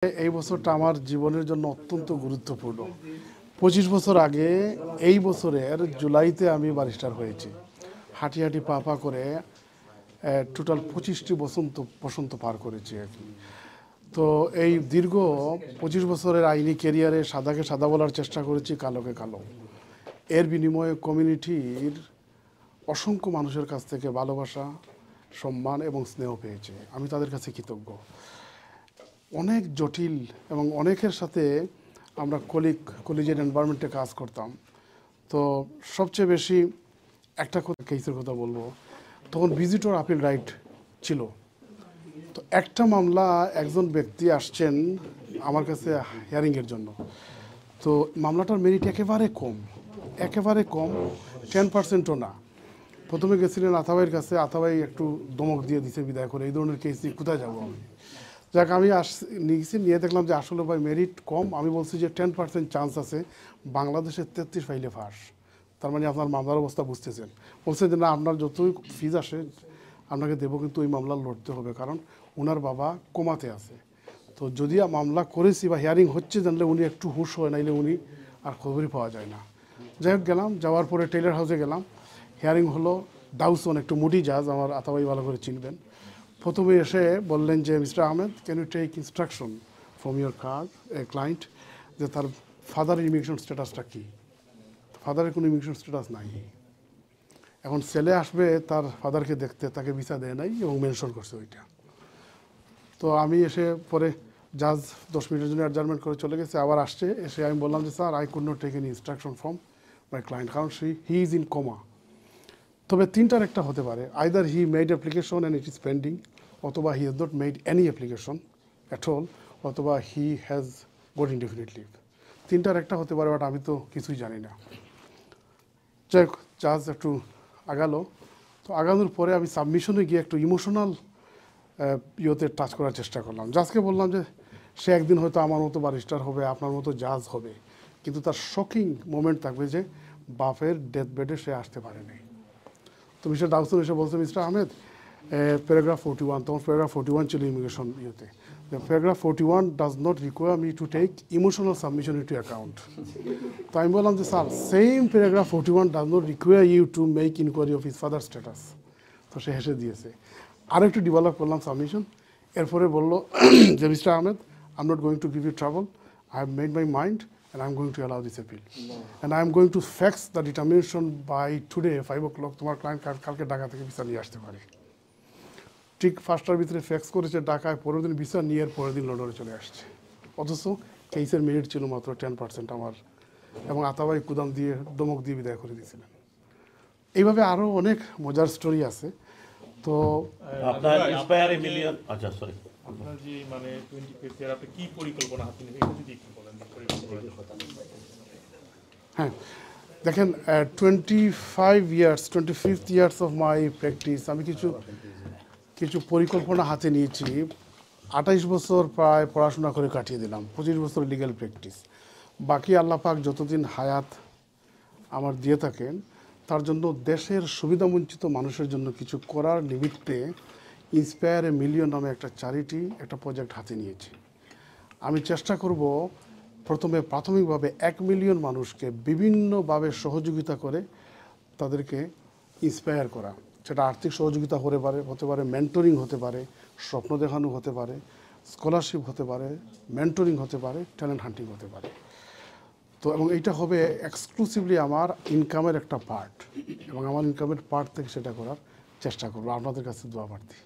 এই বছরটা আমার জীবনের জন্য অত্যন্ত গুরুত্বপূর্ণ। 25 বছর আগে এই বছরের জুলাইতে আমি ব্যারিস্টার হয়েছি। হাঁটি হাঁটি পা পা করে টোটাল 25টি বসন্ত পার করেছি আর কি। তো এই দীর্ঘ 25 বছরের আইনি ক্যারিয়ারে সাদাকে সাদা বলার চেষ্টা করেছি, কালোকে কালো। এর বিনিময়ে কমিউনিটির অসংখ্য মানুষের কাছ থেকে ভালোবাসা, সম্মান এবং স্নেহ পেয়েছে। আমি তাদের কাছে কৃতজ্ঞ। অনেক জটিল এবং অনেকের সাথে আমরা কলিজিয়েট এনভায়রনমেন্টে কাজ করতাম। তো সবচেয়ে বেশি একটা কেসের কথা বলবো, তখন ভিজিটর আপিল রাইট ছিল। তো একটা মামলা একজন ব্যক্তি আসছেন আমার কাছে হিয়ারিংয়ের জন্য। তো মামলাটার মেরিট একেবারে কম, 10%ও না। প্রথমে গেছিলেন আতাভাইয়ের কাছে, আতাভাই একটু দমক দিয়ে দিছে বিদায় করে, এই ধরনের কেস নিয়ে কোথায় যাবো আমি। যাক, আমি নিয়েছি, নিয়ে দেখলাম যে আসলে ভাই মেরিট কম। আমি বলছি যে 10% চান্স আছে, বাংলাদেশের 33 ফাইলে ফাঁস। তার মানে আপনার মামলার অবস্থা বুঝতেছেন। বলছে যে না, আপনার যতই ফিজ আসে আপনাকে দেবো, কিন্তু ওই মামলা লড়তে হবে, কারণ ওনার বাবা কোমাতে আছে। তো যদি মামলা করেছি বা হিয়ারিং হচ্ছে জানলে উনি একটু হুঁশ হয়, নাইলে উনি আর খবরই পাওয়া যায় না। যাই হোক, গেলাম, যাওয়ার পরে টেইলার হাউসে গেলাম। হিয়ারিং হলো। ডাউসন, একটু মুডি জাজ, আমার আতাবাই ভালো করে চিনবেন। প্রথমে এসে বললেন যে mister Ahmed, can you take instruction from your client, যে তার ফাদারের ইমিগ্রেশন স্ট্যাটাসটা কী। ফাদারের কোনো ইমিগ্রেশন স্ট্যাটাস নাই। এখন ছেলে আসবে তার ফাদারকে দেখতে, তাকে ভিসা দেয় নাই এবং মেনশন করছে ওইটা। তো আমি এসে পরে জাজ 10 মিনিটের জন্য অ্যাডজার্নমেন্ট করে চলে গেছে। আবার আসছে, এসে আমি বললাম যে sir, I could not take any instruction from my client, কারণ হি ইজ ইন কোমা। তবে তিনটার একটা হতে পারে, either he made application and it is pending, অথবা he has not made any application at all, অথবা he has got indefinite leave. তিনটার একটা হতে পারে, বাট আমি তো কিছুই জানি না। যাই হোক, জাজ একটু আগালো। তো আগানোর পরে আমি সাবমিশনে গিয়ে একটু ইমোশনাল ইয়েতে টাচ করার চেষ্টা করলাম। জাজকে বললাম যে সে একদিন হয়তো আমার মতো ব্যারিস্টার হবে, আপনার মতো জাজ হবে, কিন্তু তার শকিং মোমেন্ট থাকবে যে বাপের ডেথ বেডে সে আসতে পারেনি। তো মিস্টার ডাউসন এসে বলছে, মিস্টার আহমেদ, প্যারাগ্রাফ 41, তখন প্যারাগ্রাফ 41 ছিল ইমিগ্রেশন ইয়েতে, paragraph 41 does not require me to take emotional submission into account. তো আমি বললাম যে sir, same paragraph 41 does not require you to make inquiry of his father status. তো সে হেসে দিয়েছে। আরও একটু ডেভেলপ করলাম সাবমিশন। এরপরে বললো যে mister Ahmed, I am not going to give you trouble, I have made my mind and I'm going to allow this appeal. And I'm going to fax the determination by today 5 o'clock. তোমার client কালকে ঢাকা থেকে visa নিয়ে আসতে পারে। ঠিক 5টার ভিতরে fax করেছে ঢাকায়, পরের দিন ভিসা নিয়ে পরের দিন লন্ডনে চলে আসছে। অথচ কেসের মেরিট ছিল মাত্র 10% আমার, এবং আতাবাই কুদাম দিয়ে দমক দিয়ে বিদায় করে দিয়েছিলেন। এইভাবে আরও অনেক মজার স্টোরি আছে। তো আপনার ইন্সপায়ার মিলিয়ন, আচ্ছা সরি, আপনার যে মানে 25 ইয়ার আপনি কি পরিকল্পনা হাতে নেবেন এটা যদি একটু বলেন। হ্যাঁ, দেখেন, 25 ইয়ার্স অফ মাই প্র্যাকটিস, আমি কিছু পরিকল্পনা হাতে নিয়েছি। 28 বছর প্রায় পড়াশোনা করে কাটিয়ে দিলাম, 25 বছর লিগ্যাল প্র্যাকটিস। বাকি আল্লাহ পাক যতদিন হায়াত আমার দিয়ে থাকেন, তার জন্য দেশের সুবিধাবঞ্চিত মানুষের জন্য কিছু করার নিমিত্তে ইন্সপায়ার এ মিলিয়ন নামে একটা চ্যারিটি, একটা প্রজেক্ট হাতে নিয়েছি। আমি চেষ্টা করব প্রথমে প্রাথমিকভাবে 1 মিলিয়ন মানুষকে বিভিন্নভাবে সহযোগিতা করে তাদেরকে ইন্সপায়ার করা। সেটা আর্থিক সহযোগিতা হতে পারে, মেন্টরিং হতে পারে, স্বপ্ন দেখানো হতে পারে, স্কলারশিপ হতে পারে, মেন্টরিং হতে পারে, ট্যালেন্ট হান্টিং হতে পারে। তো এবং এইটা হবে এক্সক্লুসিভলি আমার ইনকামের একটা পার্ট, এবং আমার ইনকামের পার্ট থেকে সেটা করার চেষ্টা করবো। আপনাদের কাছে দোয়া প্রার্থী।